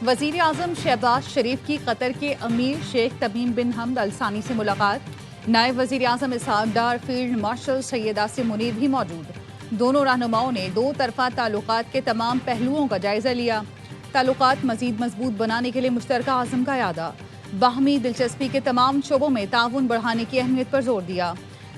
वजीर आजम शहबाज शरीफ की कतर के अमीर शेख तमीम बिन हमद अल सानी से मुलाकात। नायब वजीर आजम इसहाक डार, फील्ड मार्शल सैयद आसिम मुनीर भी मौजूद। दोनों रहनुमाओं ने दो तरफा ताल्लुकात के तमाम पहलुओं का जायजा लिया। ताल्लुकात मजीद मजबूत बनाने के लिए मुश्तरका आज़म का यादा। बाहमी दिलचस्पी के तमाम शोबों में ताउन बढ़ाने की अहमियत पर जोर दिया।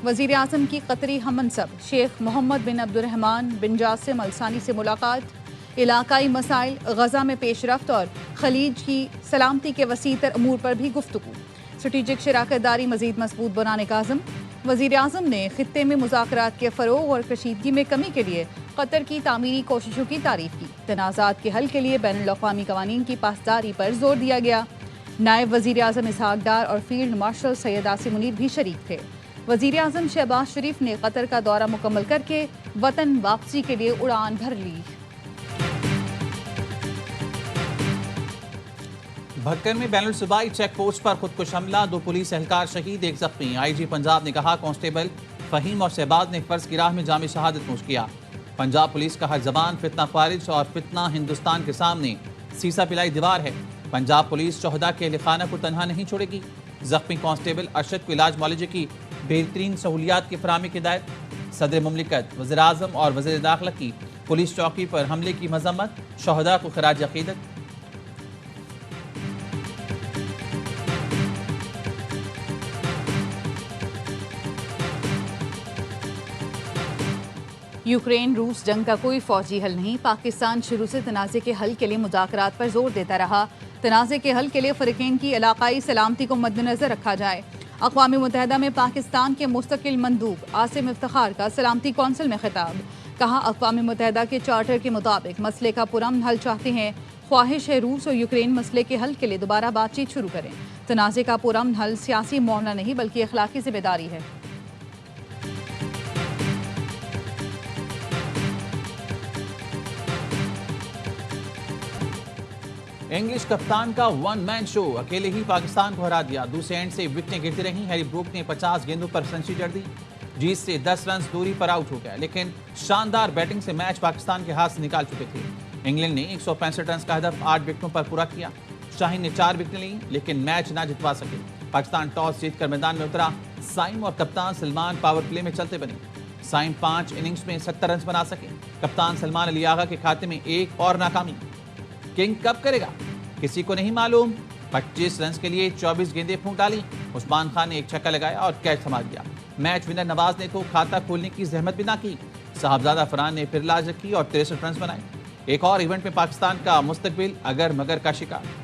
वजीर आजम की कतरी हमनसब शेख मोहम्मद बिन अब्दुर्रहमान बिन जासिम अल सानी से मुलाकात। इलाकाई मसाइल, गजा में पेशरफ्त और खलीज की सलामती के वसीतर अमूर पर भी गुफ्तगू। स्ट्रेटेजिक शराकतदारी मजीद मजबूत बनाने का आज़म। वजीर आजम ने खित्ते में मुज़ाकरात के फ़रोग और कशीदगी में कमी के लिए कतर की तामीरी कोशिशों की तारीफ की। तनाज़ात के हल के लिए बैनुल-अक़वामी क़वानीन की पासदारी पर जोर दिया गया। नायब वजीर आजम इसहाक डार और फील्ड मार्शल सैयद आसिम मुनीर भी शरीक थे। वजीर आजम शहबाज शरीफ ने कतर का दौरा मुकम्मल करके वतन वापसी के लिए उड़ान भर ली। भक्कर में बैनुल सूबाई चेक पोस्ट पर खुदकुश हमला, 2 पुलिस एहलकार शहीद, 1 जख्मी। आईजी पंजाब ने कहा कांस्टेबल फहीम और शहबाज ने फर्ज की राह में जाम शहादत नोश किया। पंजाब पुलिस का हर जबान फितना खारिज और फितना हिंदुस्तान के सामने सीसा पिलाई दीवार है। पंजाब पुलिस शोहदा के अहल-ए-खाना को तनहा नहीं छोड़ेगी। जख्मी कांस्टेबल अरशद को इलाज मौलजे की बेहतरीन सहूलियात की फराहमी की हिदायत। सदर मुमलिकत, वज़ीर आज़म और वज़ीर दाखिला की पुलिस चौकी पर हमले की मजम्मत, शोहदा को खराज अकीदत। यूक्रेन रूस जंग का कोई फौजी हल नहीं। पाकिस्तान शुरू से तनाज़े के हल के लिए मुज़ाकरात पर जोर देता रहा। तनाज़े के हल के लिए फ़रीक़ैन की इलाकाई सलामती को मद्देनज़र रखा जाए। अक़वाम मुत्तहिदा में पाकिस्तान के मुस्तकिल मंदूब आसिम इफ्तिखार का सलामती कौंसिल में खिताब। कहा, अक़वाम मुत्तहिदा के चार्टर के मुताबिक मसले का पुरअमन हल चाहते हैं। ख्वाहिश है रूस और यूक्रेन मसले के हल के लिए दोबारा बातचीत शुरू करें। तनाज़े का पुरअमन हल सियासी मामला नहीं बल्कि अखलाकी जिम्मेदारी है। इंग्लिश कप्तान का वन मैन शो, अकेले ही पाकिस्तान को हरा दिया। दूसरे एंड से विकेटें गिरती रहीं। हैरी ब्रूक ने 50 गेंदों पर सेंचुरी जड़ दी। जीत से 10 रन दूरी पर आउट हो गया, लेकिन शानदार बैटिंग से मैच पाकिस्तान के हाथ से निकाल चुके थे। इंग्लैंड ने 165 रन का हदफ 8 विकेटों पर पूरा किया। शाहीन ने 4 विकेटें ली, लेकिन मैच ना जितवा सके। पाकिस्तान टॉस जीतकर मैदान में उतरा। साइम और कप्तान सलमान पावर प्ले में चलते बने। साइम 5 इनिंग्स में 70 रन बना सके। कप्तान सलमान अली आगा के खाते में एक और नाकामी। किंग कब करेगा किसी को नहीं मालूम। 25 रन के लिए 24 गेंदें फूंक डाली। उस्मान खान ने एक छक्का लगाया और कैच संभाल दिया। मैच विनर नवाज ने तो खाता खोलने की जहमत भी ना की। साहबजादा फरहान ने फिर लाज रखी और 63 रन बनाए। एक और इवेंट में पाकिस्तान का मुस्तकबिल अगर मगर का शिकार।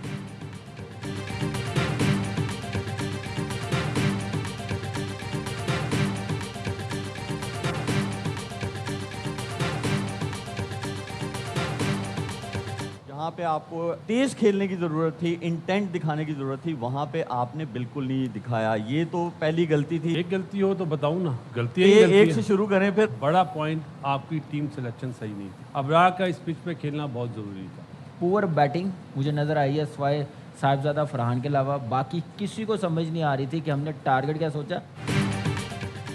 जहाँ पे आपको तेज खेलने की ज़रूरत थी, इंटेंट दिखाने की ज़रूरत थी, वहाँ पे आपने बिल्कुल नहीं दिखाया। ये तो पहली गलती थी। एक गलती हो तो बताऊँ ना, गलती एक से शुरू करें। फिर बड़ा पॉइंट, आपकी टीम सिलेक्शन सही नहीं थी। अबरार का इस पिच पे खेलना बहुत ज़रूरी था। पुअर बैटिंग मुझे नज़र आई है, सिवाय साहिबजादा फरहान के अलावा बाकी किसी को समझ नहीं आ रही थी कि हमने टारगेट क्या सोचा।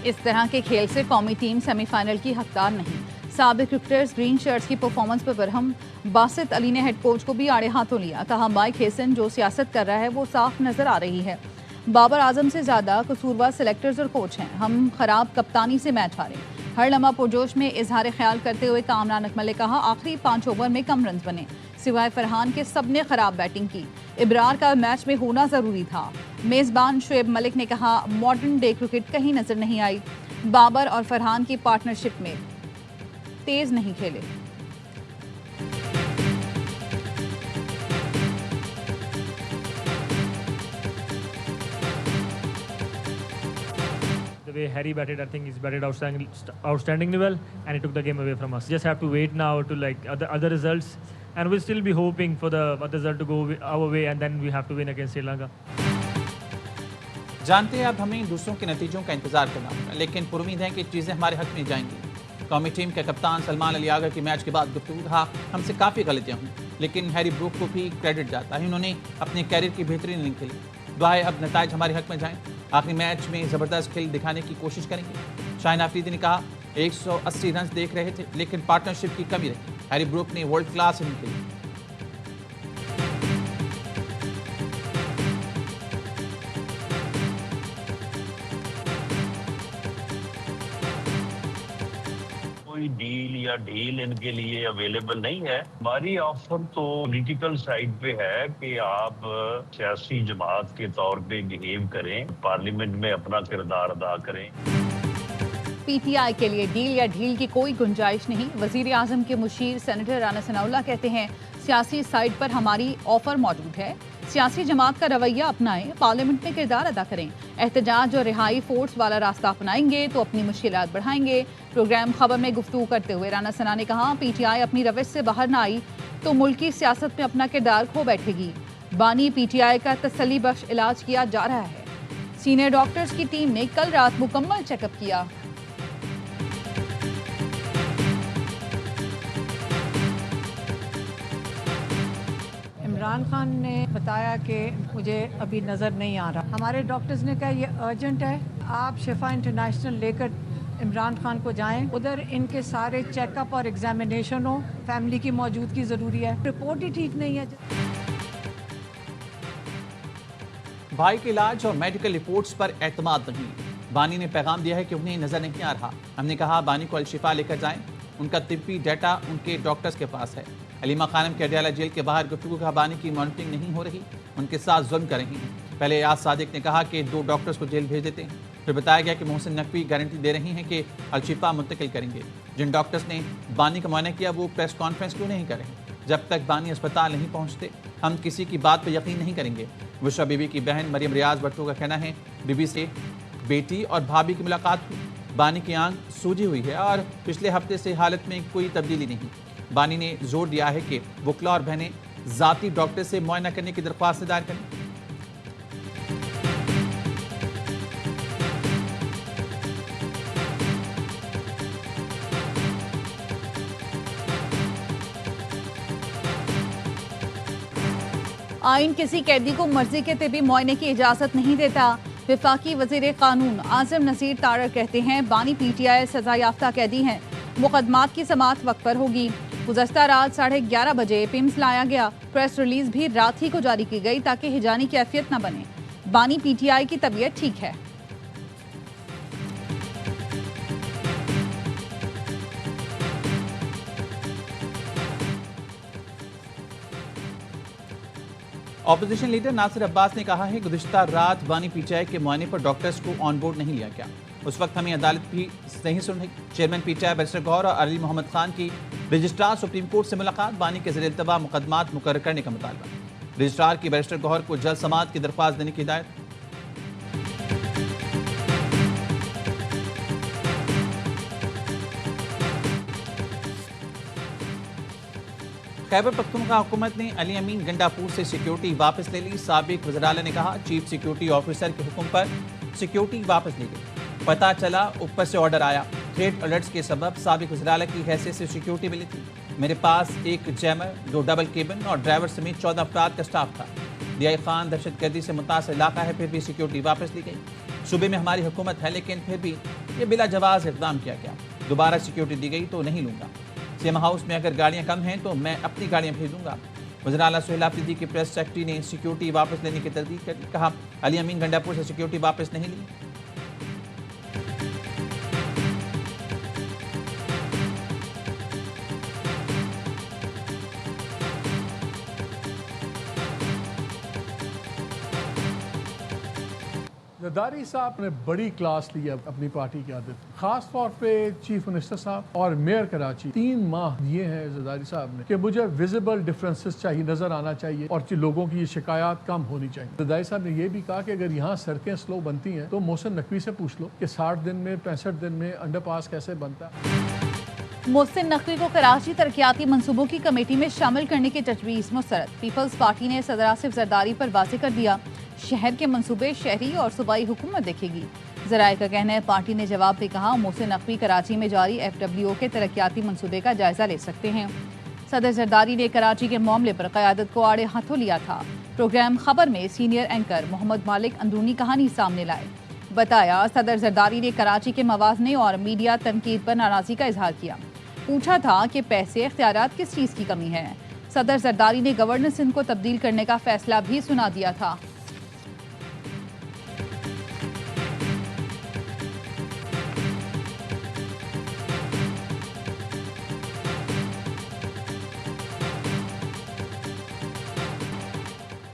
इस तरह के खेल से कौमी टीम सेमीफाइनल की हकदार नहीं। साबिक क्रिकेटर्स ग्रीन शर्ट्स की परफॉर्मेंस पर बरहम। बासित अली ने हेड कोच को भी आड़े हाथों लिया। कहा, माइक हेसन जो सियासत कर रहा है वो साफ नजर आ रही है। बाबर आजम से ज़्यादा कसूरवार सेलेक्टर्स और कोच हैं। हम खराब कप्तानी से मैच हारे। हर लम्हा पुरजोश में इजहार ख्याल करते हुए कामरान अकमल ने कहा, आखिरी 5 ओवर में कम रन बने। सिवाय फरहान के सबने खराब बैटिंग की। इब्रार का मैच में होना ज़रूरी था। मेज़बान शुएब मलिक ने कहा, मॉडर्न डे क्रिकेट कहीं नजर नहीं आई। बाबर और फरहान की पार्टनरशिप में तेज नहीं खेले। The way Harry batted, I think he's batted outstandingly well, and he took the game away from us. Just have to wait now to like other results, and we'll still be hoping for the other result to go our way, and then we have to win against Sri Lanka. जानते हैं अब हमें दूसरों के नतीजों का इंतजार करना होगा, लेकिन पुरुमीद है कि चीज़ें हमारे हक में जाएंगी। कौमी टीम के कप्तान सलमान अली आगा की मैच के बाद गुफ्तगू कहा, हमसे काफ़ी गलतियाँ हुई, लेकिन हैरी ब्रूक को भी क्रेडिट जाता है। उन्होंने अपने कैरियर की बेहतरीन इनिंग खेली। दुआ है अब नताइज हमारे हक में जाएं। आखिरी मैच में ज़बरदस्त खेल दिखाने की कोशिश करेंगे। शाहीन आफरीदी ने कहा, 180 रन देख रहे थे, लेकिन पार्टनरशिप की कमी रही। हैरी ब्रूक ने वर्ल्ड क्लास इनिंग खेली। या डील इनके लिए अवेलेबल नहीं है। हमारी ऑफर तो पॉलिटिकल साइड पे है कि आप सियासी जमात के तौर पे बिहेव करें, पार्लियामेंट में अपना किरदार अदा करें। पीटीआई के लिए डील या ढील की कोई गुंजाइश नहीं। वजीर आजम के मुशीर सेनेटर राना सनाउल्लाह कहते हैं, सियासी साइड पर हमारी ऑफर मौजूद है, सियासी जमात का रवैया अपनाएं, पार्लियामेंट में किरदार अदा करें। एहतजाज और रिहाई फोर्स वाला रास्ता अपनाएंगे तो अपनी मुश्किलात बढ़ाएंगे। प्रोग्राम खबर में गुफ्तगू करते हुए राना सना ने कहा, पीटीआई अपनी रविश से बाहर न आई तो मुल्की सियासत में अपना किरदार खो बैठेगी। बानी पीटीआई का तसल्ली बख्श इलाज किया जा रहा है। सीनियर डॉक्टर्स की टीम ने कल रात मुकम्मल चेकअप किया। इमरान खान ने बताया कि मुझे अभी नज़र नहीं आ रहा। हमारे डॉक्टर्स ने कहा ये अर्जेंट है, आप शिफा इंटरनेशनल लेकर इमरान खान को जाएं, उधर इनके सारे चेकअप और एग्जामिनेशन हो, फैमिली की मौजूदगी ज़रूरी है, रिपोर्ट ही ठीक नहीं है। भाई के इलाज और मेडिकल रिपोर्ट्स पर एतमाद नहीं। बानी ने पैगाम दिया है कि उन्हें नजर नहीं आ रहा। हमने कहा बानी को अलशिफा लेकर जाएं, उनका तिब्बी डाटा उनके डॉक्टर्स के पास है। अलीमा खानम के अडयाला जेल के बाहर गुफ्तगू का बानी की मॉनिटरिंग नहीं हो रही, उनके साथ जुल्म कर रही हैं। पहले याद सादिक ने कहा कि 2 डॉक्टर्स को जेल भेज देते हैं, फिर बताया गया कि मोहसिन नकवी गारंटी दे रही हैं कि अलशिफा मुंतकिल करेंगे। जिन डॉक्टर्स ने बानी का मुआयना किया वो प्रेस कॉन्फ्रेंस क्यों नहीं कर रहे? जब तक बानी अस्पताल नहीं पहुँचते हम किसी की बात पर यकीन नहीं करेंगे। बुशरा बीबी की बहन मरियम रियाज भट्टो का कहना है, बीबी से बेटी और भाभी की मुलाकात हुई, बानी की आंख सूजी हुई है और पिछले हफ्ते से हालत में कोई तब्दीली नहीं। बानी ने जोर दिया है कि वकला और बहनें जाती डॉक्टर से मुआयना करने की दरख्वास्त दायर करें। आइन किसी कैदी को मर्जी के तिबी मुआयने की इजाजत नहीं देता। विफाकी वजीर कानून आजम नसीर तारड़ कहते हैं, बानी पीटीआई सजा याफ्ता कैदी हैं, मुकदमात की समाअत वक्त पर होगी। गुज़श्ता रात 11:30 बजे पिम्स लाया गया। प्रेस रिलीज भी रात ही को जारी की गई ताकि हिजानी कैफियत न बने। बानी पीटीआई की तबीयत ठीक है। ऑपोजिशन लीडर नासिर अब्बास ने कहा है, गुज़श्ता रात बानी पीटीआई के मुआयने पर डॉक्टर्स को ऑन बोर्ड नहीं लिया गया, उस वक्त हमें अदालत भी नहीं सुन रही। चेयरमैन पीटीआई बैरिस्टर गौहर और अली मोहम्मद खान की रजिस्ट्रार सुप्रीम कोर्ट से मुलाकात, बानी के ज़रिए इल्तवा मुकदमात मुकर्रर करने का मुतालबा। रजिस्ट्रार की बैरिस्टर गौहर को जल्द समाअत की दरख्वास्त देने की हिदायत। खैबर पख्तूनख्वा हुकूमत ने अली अमीन गंडापुर से सिक्योरिटी वापस ले ली। साबिक वज़ीर-ए-आला ने कहा, चीफ सिक्योरिटी ऑफिसर के हुक्म पर सिक्योरिटी वापस ली गई। पता चला ऊपर से ऑर्डर आया। थ्रेट अलर्ट्स के सबब साबिक वज़ीर-ए-आला की हैसियत से सिक्योरिटी मिली थी। मेरे पास एक जैमर, 2 डबल केबिन और ड्राइवर समेत 14 अफराद का स्टाफ था। दियाई खान दहशतगर्दी से मुतासर इलाका है, फिर भी सिक्योरिटी वापस ली गई। सूबे में हमारी हुकूमत है, लेकिन फिर भी ये बिला जवाज़ इक़दाम किया गया। दोबारा सिक्योरिटी दी गई तो नहीं लूँगा। सीएम हाउस में अगर गाड़ियाँ कम हैं तो मैं अपनी गाड़ियाँ भेजूंगा। वज़ीर-ए-आला सुहेल आफरीदी की प्रेस सेक्रेटरी ने सिक्योरिटी वापस लेने की तरदीद कर कहा, अली अमीन गंडापुर से सिक्योरिटी वापस नहीं ली। जरदारी साहब ने बड़ी क्लास ली है अपनी पार्टी की आदत, खास तौर पे चीफ मिनिस्टर साहब और मेयर कराची 3 माह दिए हैं जरदारी साहब ने कि मुझे विजिबल डिफरेंसेस चाहिए, नजर आना चाहिए और लोगों की ये शिकायत कम होनी चाहिए। जरदारी साहब ने ये भी कहा कि अगर यहाँ सड़कें स्लो बनती हैं तो मोहसिन नकवी से पूछ लो कि 60 दिन में 65 दिन में अंडरपास कैसे बनता है। मोहसिन नकवी को कराची तरक्याती मंसूबों की कमेटी में शामिल करने की तजवीज़ मुस्तरद। पीपल्स पार्टी ने सदर आसिफ जरदारी पर वाज़ेह कर दिया, शहर के मंसूबे शहरी और सूबाई हुकूमत देखेगी। ज़राए का कहना है, पार्टी ने जवाब में कहा, मोहसिन नकवी कराची में जारी FWO के तरक्याती मंसूबे का जायजा ले सकते हैं। सदर जरदारी ने कराची के मामले पर क़यादत को आड़े हाथों लिया था। प्रोग्राम खबर में सीनियर एंकर मोहम्मद मालिक अंदरूनी कहानी सामने लाए। बताया, सदर जरदारी ने कराची के मवाज़ने और मीडिया तनकीद पर नाराज़गी का इजहार किया। पूछा था कि पैसे इख्तियारात किस चीज़ की कमी है। सदर जरदारी ने गवर्नर सिंध को तब्दील करने का फैसला भी सुना दिया था।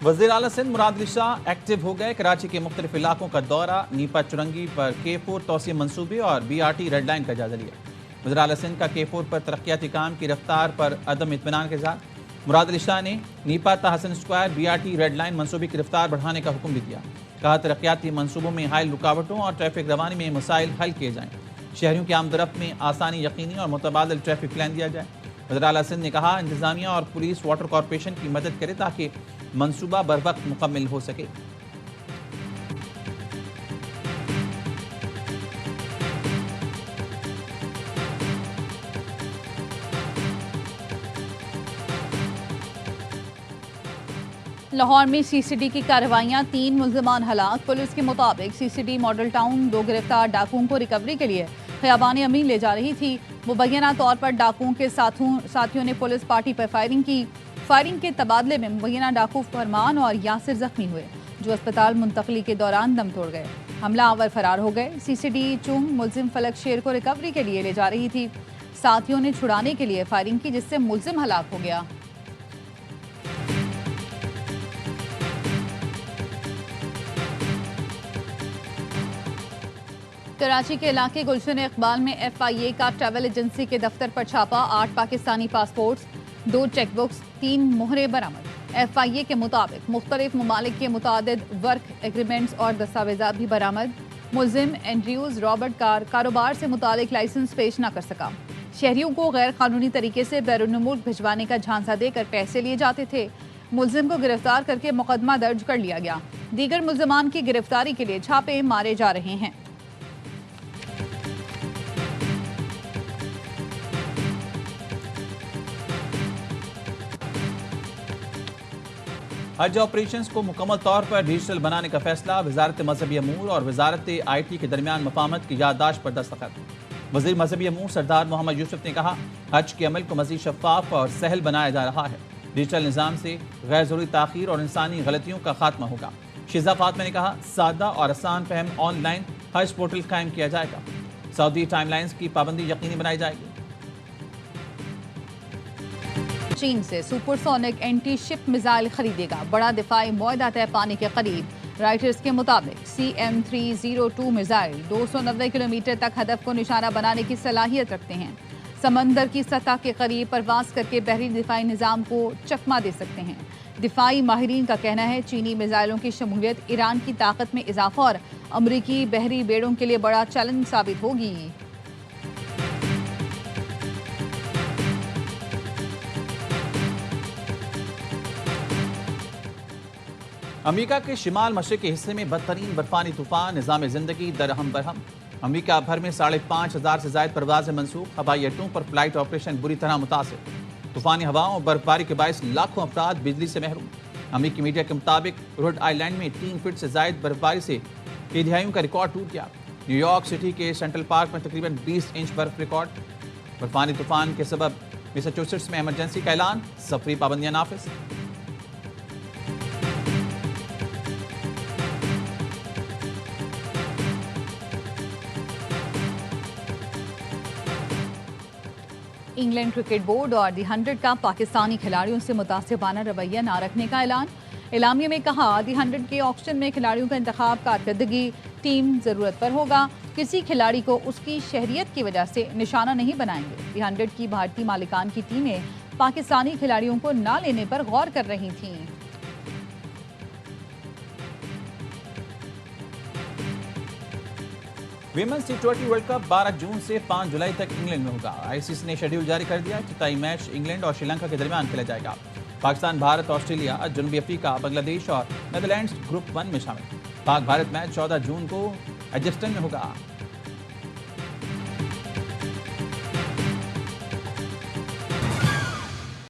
वज़ीर आला सिंध मुराद अली शाह एक्टिव हो गए। कराची के मुख्तलिफ इलाकों का दौरा, नीपा चुरंगी पर K4 तौसीए मंसूबे और BRT रेड लाइन का जायजा लिया। वज़ीर आला सिंध का K4 पर तरक्याती काम की रफ्तार पर अदम इत्मीनान के साथ मुराद अली शाह ने Nipa Hasan square BRT red line मंसूबे की रफ्तार बढ़ाने का हुक्म भी दिया। कहा तरक्याती मंसूबों में हायल रुकावटों और ट्रैफिक रवानी में मसाइल हल किए जाएँ। शहरियों की आमदरफ्त में आसानी यकीनी और मुतबादिल ट्रैफिक प्लान दिया जाए। वज़ीर आला सिंध ने कहा इंतजामिया और पुलिस वाटर कॉरपोरेशन की मदद करे ताकि मंसूबा बर वक्त मुकम्मल हो सके। लाहौर में CCD की कार्रवाइयां, 3 मुल्ज़िमान हलाक। पुलिस के मुताबिक CCD मॉडल टाउन 2 गिरफ्तार डाकुओं को रिकवरी के लिए खियाबान अमीन ले जा रही थी। मुबैना तौर पर डाकुओं के साथियों ने पुलिस पार्टी पर फायरिंग की। फायरिंग के तबादले में मुबैना डाकू फरमान और यासिर जख्मी हुए, जो अस्पताल मुंतकली के दौरान दम तोड़ गए। हमलावर फरार हो गए। CCD चुंग मुल्जिम फलक शेर को रिकवरी के लिए ले जा रही थी। साथियों ने छुड़ाने के लिए फायरिंग की, जिससे मुल्जिम हलाक हो गया। कराची के इलाके गुलशन इकबाल में FIA का ट्रैवल एजेंसी के दफ्तर पर छापा। 8 पाकिस्तानी पासपोर्ट्स, 2 चेकबुक्स, 3 मोहरें बरामद। FIA के मुताबिक मुख्तलिफ ममालिक के मुतादिद वर्क एग्रीमेंट्स और दस्तावेजात भी बरामद। मुल्जिम एंड्रयूज रॉबर्ट कारोबार से मुतालिक लाइसेंस पेश न कर सका। शहरियों को गैर कानूनी तरीके से बैरून मुल्क भिजवाने का झांसा देकर पैसे लिए जाते थे। मुल्जिम को गिरफ्तार करके मुकदमा दर्ज कर लिया गया। दीगर मुल्जिमान की गिरफ्तारी के लिए छापे मारे जा रहे हैं। हज ऑपरेशंस को मुकम्मल तौर पर डिजिटल बनाने का फैसला। वजारत मजहबी अमूर और वजारत IT के दरमियान मफाहमत की याददाश्त पर दस्तखत। वजीर मजहबी अमूर सरदार मोहम्मद यूसुफ ने कहा हज के अमल को मजीद शफाफ और सहल बनाया जा रहा है। डिजिटल निज़ाम से गैर ज़रूरी ताख़ीर और इंसानी गलतियों का खात्मा होगा। शिजा फातमा ने कहा सादा और आसान फहम ऑनलाइन हज पोर्टल कायम किया जाएगा। सऊदी टाइमलाइंस की पाबंदी यकीनी बनाई जाएगी। चीन से सुपरसोनिक एंटी शिप मिसाइल खरीदेगा। बड़ा दिफाई मुआहदा तय पाने के करीब। राइटर्स के मुताबिक CM-302 मिसाइल 290 किलोमीटर तक हदफ को निशाना बनाने की सलाहियत रखते हैं। समंदर की सतह के करीब परवास करके बहरी दिफाई निज़ाम को चकमा दे सकते हैं। दिफाई माहिरीन का कहना है चीनी मिसाइलों की शमूलियत ईरान की ताकत में इजाफा और अमरीकी बहरी बेड़ों के लिए बड़ा चैलेंज साबित होगी। अमेरिका के शिमाल मशरक़ी हिस्से में बदतरीन बर्फानी तूफान निज़ाम ज़िंदगी दरहम बरहम। अमेरिका भर में 5,500 से ज़ायद परवाज़ें मनसूख। हवाई अड्डों पर फ्लाइट ऑपरेशन बुरी तरह मुतासिर। तूफानी हवाओं और बर्फबारी के बायस लाखों अफराद बिजली से महरूम। अमेरिकी मीडिया के मुताबिक रोड आइलैंड में 3 फीट से ज़ायद बर्फबारी से कई दिहाइयों का रिकॉर्ड टूट गया। न्यूयॉर्क सिटी के सेंट्रल पार्क में तकरीबन 20 इंच बर्फ रिकॉर्ड। बर्फानी तूफान के सबब मैसाचुसेट्स में इमरजेंसी का ऐलान, सफरी पाबंदियां नाफिज। इंग्लैंड क्रिकेट बोर्ड और दी 100 का पाकिस्तानी खिलाड़ियों से मुतासिबाना रवैया न रखने का ऐलान। एलामिया में कहा दी 100 के ऑक्शन में खिलाड़ियों का इंतखाब कारकर्दगी टीम ज़रूरत पर होगा। किसी खिलाड़ी को उसकी शहरियत की वजह से निशाना नहीं बनाएंगे। दी 100 की भारतीय मालिकान की टीमें पाकिस्तानी खिलाड़ियों को न लेने पर गौर कर रही थीं। विमेंस T20 वर्ल्ड कप 12 जून से 5 जुलाई तक इंग्लैंड में होगा। ICC ने शेड्यूल जारी कर दिया। चौथाई मैच इंग्लैंड और श्रीलंका के दरमियान खेला जाएगा। पाकिस्तान, भारत, ऑस्ट्रेलिया, जनूबी अफ्रीका, बांग्लादेश और नेदरलैंड्स ग्रुप 1 में शामिल। पाक भारत मैच 14 जून को एडजस्टन में होगा।